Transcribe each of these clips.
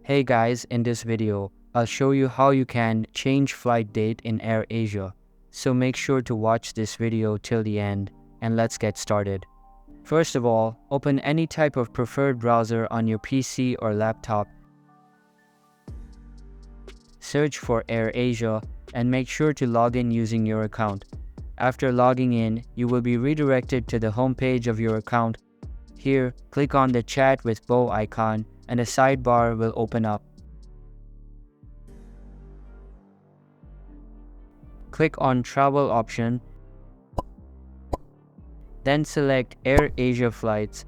Hey guys, in this video, I'll show you how you can change flight date in AirAsia. So make sure to watch this video till the end and let's get started. First of all, open any type of preferred browser on your PC or laptop. Search for AirAsia and make sure to log in using your account. After logging in, you will be redirected to the homepage of your account. Here, click on the chat with bow icon and a sidebar will open up. Click on Travel option, then select AirAsia Flights.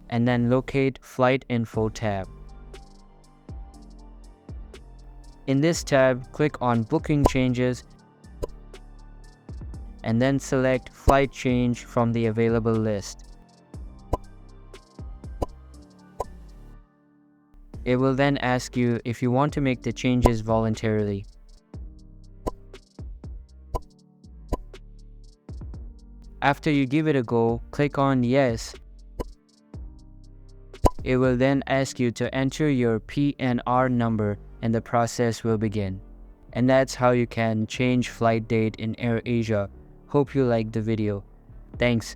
And then locate Flight Info tab. In this tab, click on Booking Changes and then select Flight Change from the available list. It will then ask you if you want to make the changes voluntarily. After you give it a go, click on Yes. It will then ask you to enter your PNR number and the process will begin. And that's how you can change flight date in AirAsia. Hope you liked the video. Thanks.